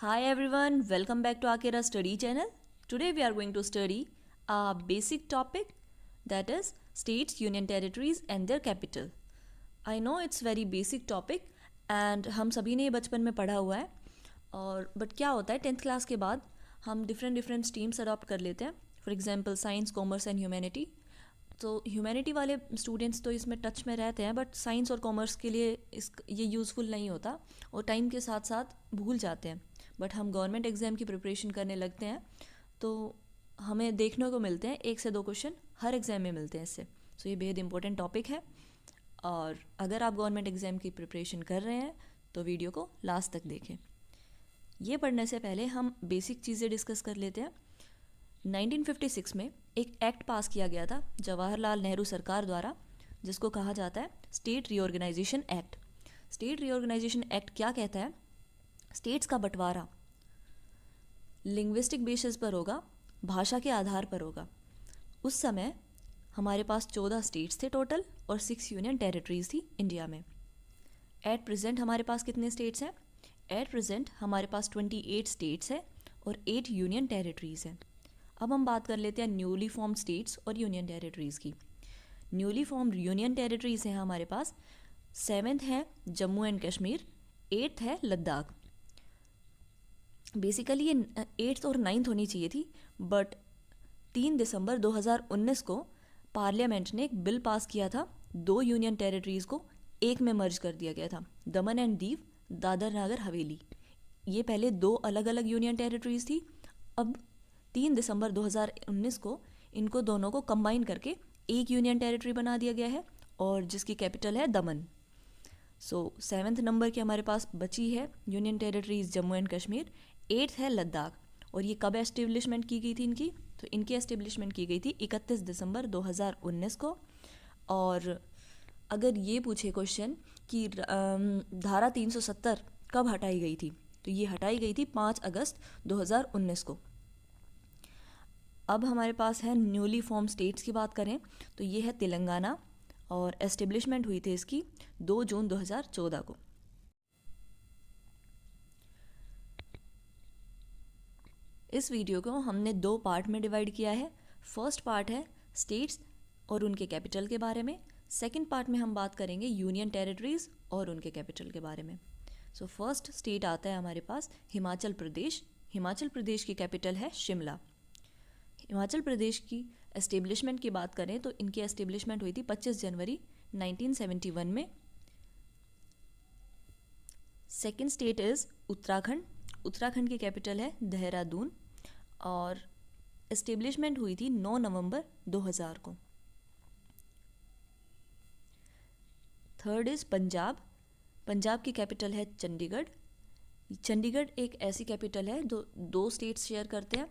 Hi everyone, welcome back to Akira Study channel. Today we are going to study a basic topic, that is states, union territories and their capital. I know it's very basic topic and हम सभी ने ये बचपन में पढ़ा हुआ है और बट क्या होता है 10th क्लास के बाद हम डिफरेंट स्ट्रीम्स अडॉप्ट कर लेते हैं. For example science, commerce and humanity. तो ह्यूमैनिटी वाले स्टूडेंट्स तो इसमें टच में रहते हैं, बट साइंस और कॉमर्स के लिए ये यूज़फुल नहीं होता और टाइम के साथ साथ भूल जाते हैं. बट हम गवर्नमेंट एग्ज़ाम की प्रिपरेशन करने लगते हैं तो हमें देखने को मिलते हैं 1 से 2 क्वेश्चन हर एग्ज़ाम में मिलते हैं इससे. सो ये बेहद इंपॉर्टेंट टॉपिक है और अगर आप गवर्नमेंट एग्ज़ाम की प्रिपरेशन कर रहे हैं तो वीडियो को लास्ट तक देखें. ये पढ़ने से पहले हम बेसिक चीज़ें डिस्कस कर लेते हैं. 1956 में एक एक्ट पास किया गया था जवाहरलाल नेहरू सरकार द्वारा, जिसको कहा जाता है state reorganisation act. State reorganisation act क्या कहता है? स्टेट्स का बंटवारा लिंग्विस्टिक बेसिस पर होगा, भाषा के आधार पर होगा. उस समय हमारे पास 14 स्टेट्स थे टोटल और 6 यूनियन टेरिटरीज थी इंडिया में. एट प्रेजेंट हमारे पास कितने स्टेट्स हैं? एट प्रेजेंट हमारे पास 28 स्टेट्स हैं और 8 यूनियन टेरिटरीज हैं. अब हम बात कर लेते हैं न्यूली फॉर्म्ड स्टेट्स और यूनियन टेरिटरीज़ की. न्यूली फॉर्म्ड यूनियन टेरिटरीज़ हैं हमारे पास. 7th है जम्मू एंड कश्मीर, 8th है लद्दाख. बेसिकली ये 8th और 9th होनी चाहिए थी, बट 3 दिसंबर 2019 को पार्लियामेंट ने एक बिल पास किया था. 2 यूनियन टेरिटरीज़ को एक में मर्ज कर दिया गया था, दमन एंड दीव, दादर नगर हवेली. ये पहले 2 अलग अलग यूनियन टेरिटरीज़ थी. अब 3 दिसंबर 2019 को इनको दोनों को कंबाइन करके एक यूनियन टेरिटरी बना दिया गया है और जिसकी कैपिटल है दमन. सो 7th नंबर की हमारे पास बची है union territories Jammu and Kashmir. 8th है लद्दाख. और ये कब एस्टेब्लिशमेंट की गई थी इनकी? तो इनकी एस्टेब्लिशमेंट की गई थी 31 दिसंबर 2019 को. और अगर ये पूछे क्वेश्चन कि धारा 370 कब हटाई गई थी, तो ये हटाई गई थी 5 अगस्त 2019 को. अब हमारे पास है न्यूली फॉर्म स्टेट्स की बात करें तो ये है तेलंगाना और एस्टेब्लिशमेंट हुई थी इसकी 2 जून 2014 को. इस वीडियो को हमने 2 पार्ट में डिवाइड किया है. फर्स्ट पार्ट है स्टेट्स और उनके कैपिटल के बारे में. सेकंड पार्ट में हम बात करेंगे यूनियन टेरिटरीज और उनके कैपिटल के बारे में. सो फर्स्ट स्टेट आता है हमारे पास हिमाचल प्रदेश. हिमाचल प्रदेश की कैपिटल है शिमला. हिमाचल प्रदेश की एस्टेब्लिशमेंट की बात करें तो इनकी एस्टेब्लिशमेंट हुई थी 25 जनवरी 1971 में. Second state is Uttarakhand. Uttarakhand की कैपिटल है देहरादून और एस्टेब्लिशमेंट हुई थी 9 नवंबर 2000 को. Third is Punjab. पंजाब की कैपिटल है चंडीगढ़. चंडीगढ़ एक ऐसी कैपिटल है जो 2 स्टेट्स शेयर करते हैं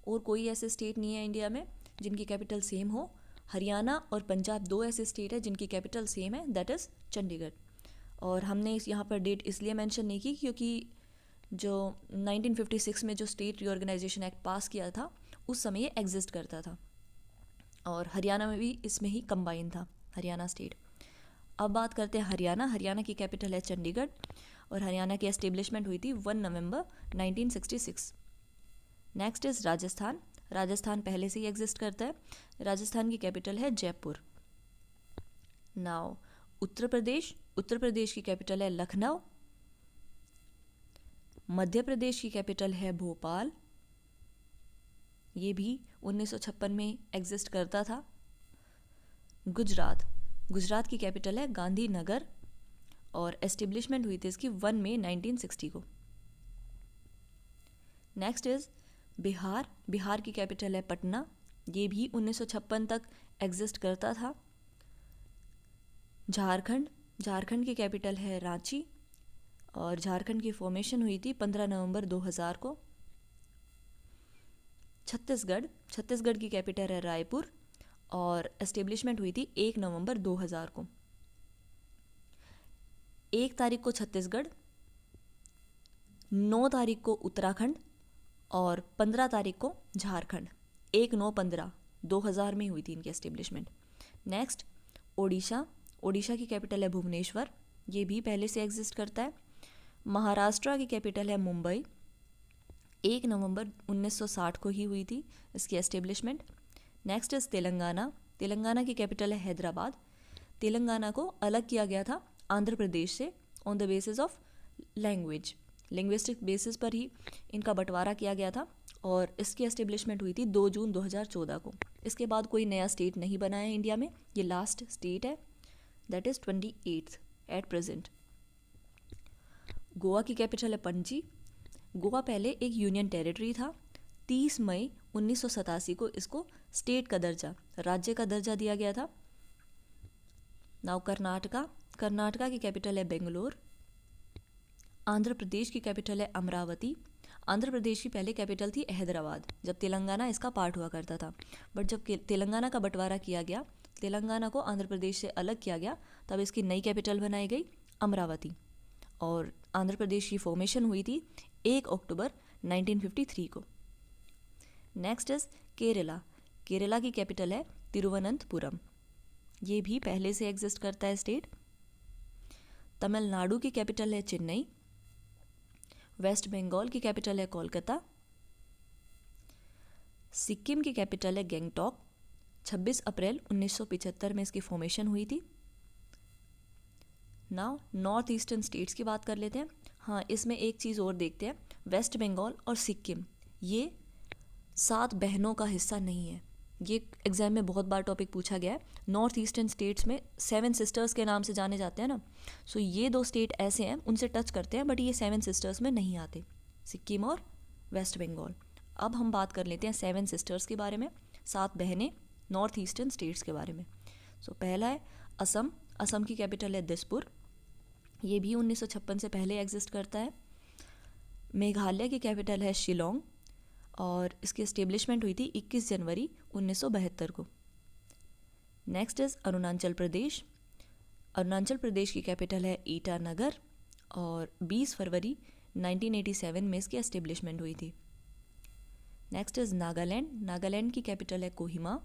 और कोई ऐसे स्टेट नहीं है इंडिया में जिनकी कैपिटल सेम हो. हरियाणा और पंजाब 2 ऐसे स्टेट है जिनकी कैपिटल सेम है, दैट इज़ चंडीगढ़. और हमने यहाँ पर डेट इसलिए मेंशन नहीं की क्योंकि जो 1956 में जो स्टेट रीऑर्गेनाइजेशन एक्ट पास किया था उस समय ये एग्जिस्ट करता था और हरियाणा में भी इसमें ही कंबाइन था हरियाणा स्टेट. अब बात करते हैं हरियाणा. हरियाणा की कैपिटल है चंडीगढ़ और हरियाणा की एस्टेब्लिशमेंट हुई थी 1 नवंबर 1966. Next is Rajasthan. राजस्थान पहले से ही एग्जिस्ट करता है. राजस्थान की कैपिटल है जयपुर. नाउ उत्तर प्रदेश. उत्तर प्रदेश की कैपिटल है लखनऊ. मध्य प्रदेश की कैपिटल है भोपाल. ये भी 1956 में एग्जिस्ट करता था. गुजरात. गुजरात की कैपिटल है गांधीनगर और एस्टेब्लिशमेंट हुई थी इसकी 1 मई 1960 को. Next is Bihar. बिहार की कैपिटल है पटना. ये भी 1956 तक एग्जिस्ट करता था. झारखंड. झारखंड की कैपिटल है रांची और झारखंड की फॉर्मेशन हुई थी 15 नवंबर 2000 को. छत्तीसगढ़. छत्तीसगढ़ की कैपिटल है रायपुर और एस्टेब्लिशमेंट हुई थी 1 नवंबर 2000 को. 1 तारीख को छत्तीसगढ़, 9 तारीख को उत्तराखंड और 15 तारीख को झारखंड. 1/9/15/2000 में हुई थी इनकी एस्टेब्लिशमेंट. नेक्स्ट ओडिशा. ओडिशा की कैपिटल है भुवनेश्वर. ये भी पहले से एग्जिस्ट करता है. महाराष्ट्र की कैपिटल है मुंबई. 1 नवंबर 1960 को ही हुई थी इसकी establishment. Next is Telangana. Telangana की कैपिटल है हैदराबाद। तेलंगाना को अलग किया गया था आंध्र प्रदेश से on the basis of language, linguistic basis पर ही इनका बंटवारा किया गया था और इसकी एस्टेब्लिशमेंट हुई थी 2 जून 2014 को। इसके बाद कोई नया स्टेट नहीं बना है इंडिया में, ये लास्ट स्टेट है, that is 28th at present. Goa की कैपिटल है पणजी। गोवा पहले एक यूनियन टेरिटरी था। 30 मई 1987 को इसको स्टेट का दर्जा, राज्य का दर्जा दिया गया था। नाउ कर्नाटका। कर्नाटका की कैपिटल है बेंगलोर। आंध्र प्रदेश की कैपिटल है अमरावती। आंध्र प्रदेश की पहले कैपिटल थी हैदराबाद, जब तेलंगाना इसका पार्ट हुआ करता था। बट जब तेलंगाना का बंटवारा किया गया, तेलंगाना को आंध्र प्रदेश से अलग किया गया, तब इसकी नई कैपिटल बनाई गई अमरावती। और आंध्र प्रदेश की फॉर्मेशन हुई थी 1 अक्टूबर 1953 को। Next is Kerala. केरला की कैपिटल है तिरुवनंतपुरम, ये भी पहले से एग्जिस्ट करता है स्टेट। तमिलनाडु की कैपिटल है चेन्नई। वेस्ट बंगाल की कैपिटल है कोलकाता। सिक्किम की कैपिटल है गैंगटॉक। 26 अप्रैल 1975 में इसकी फॉर्मेशन हुई थी। नाउ नॉर्थ ईस्टर्न स्टेट्स की बात कर लेते हैं। हाँ, इसमें एक चीज़ और देखते हैं, वेस्ट बंगाल और सिक्किम ये 7 बहनों का हिस्सा नहीं है। ये एग्जाम में बहुत बार टॉपिक पूछा गया है। नॉर्थ ईस्टर्न स्टेट्स में 7 सिस्टर्स के नाम से जाने जाते हैं ना, सो ये 2 स्टेट ऐसे हैं उनसे टच करते हैं, बट ये 7 सिस्टर्स में नहीं आते, सिक्किम और वेस्ट बंगाल। अब हम बात कर लेते हैं 7 सिस्टर्स के बारे में, 7 बहनें नॉर्थ ईस्टर्न स्टेट्स के बारे में। सो पहला है असम। असम की कैपिटल है दिसपुर, ये भी 1956 से पहले एग्जिस्ट करता है। मेघालय की कैपिटल है शिलोंग और इसकी एस्टेब्लिशमेंट हुई थी 21 जनवरी 1972 को। Next is Arunachal Pradesh. अरुणाचल प्रदेश की कैपिटल है ईटानगर और 20 फरवरी 1987 में इसकी एस्टेब्लिशमेंट हुई थी। Next is Nagaland. नागालैंड की कैपिटल है कोहिमा।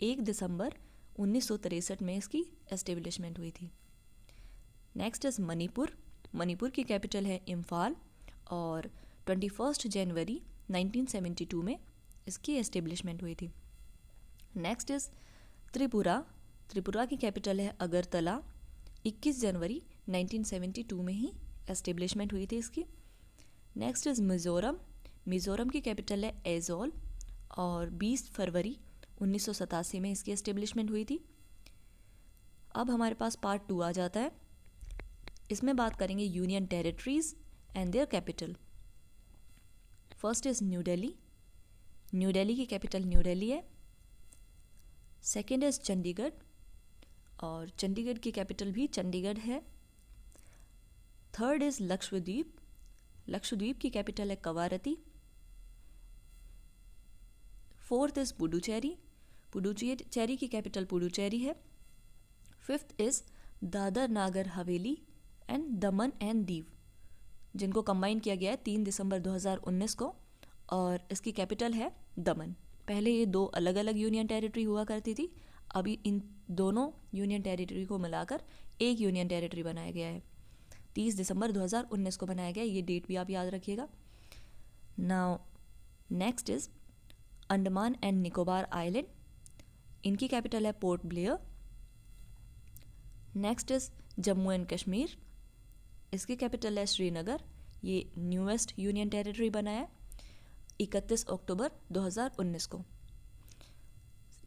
1 दिसंबर 1963 में इसकी एस्टेब्लिशमेंट हुई थी। Next is Manipur. मणिपुर की कैपिटल है इम्फाल और 21 जनवरी 1972 में इसकी एस्टेब्लिशमेंट हुई थी। Next is Tripura. त्रिपुरा की कैपिटल है अगरतला। 21 जनवरी 1972 में ही एस्टेब्लिशमेंट हुई थी इसकी। Next is Mizoram. मिज़ोरम की कैपिटल है एजोल और 20 फरवरी 1987 में इसकी एस्टेब्लिशमेंट हुई थी। अब हमारे पास पार्ट 2 आ जाता है। इसमें बात करेंगे union territories and their capital. First is new Delhi. New Delhi की कैपिटल न्यू दिल्ली है। सेकेंड इज़ चंडीगढ़ और चंडीगढ़ की कैपिटल भी चंडीगढ़ है। Third is Lakshadweep. लक्षद्वीप की कैपिटल है कवारती। Fourth is Puducherry. पुडुचेरी की कैपिटल पुडुचेरी है। Fifth is Dadar Nagar Haveli and Daman and Diu, जिनको कंबाइन किया गया है 3 दिसंबर 2019 को और इसकी कैपिटल है दमन। पहले ये 2 अलग अलग यूनियन टेरिटरी हुआ करती थी, अभी इन दोनों यूनियन टेरिटरी को मिलाकर एक यूनियन टेरिटरी बनाया गया है। 30 दिसंबर 2019 को बनाया गया, ये डेट भी आप याद रखिएगा। Now next is Andaman and Nicobar island. इनकी कैपिटल है port Blair. Next is Jammu and Kashmir. इसकी कैपिटल है श्रीनगर। ये न्यूएस्ट यूनियन टेरिटरी बना है 31 अक्टूबर 2019 को।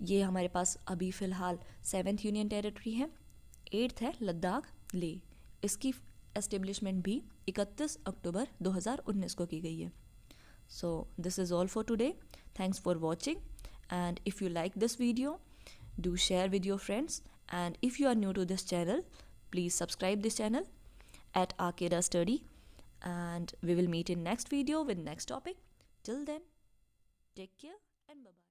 ये हमारे पास अभी फ़िलहाल 7th यूनियन टेरिटरी है। 8th है लद्दाख लेह, इसकी एस्टेब्लिशमेंट भी 31 अक्टूबर 2019 को की गई है। So this is all for today. Thanks for watching and if you like this video do share with your friends, and if you are new to this channel, please subscribe this channel at Akeda Study, and we will meet in next video with next topic. Till then, take care and bye bye.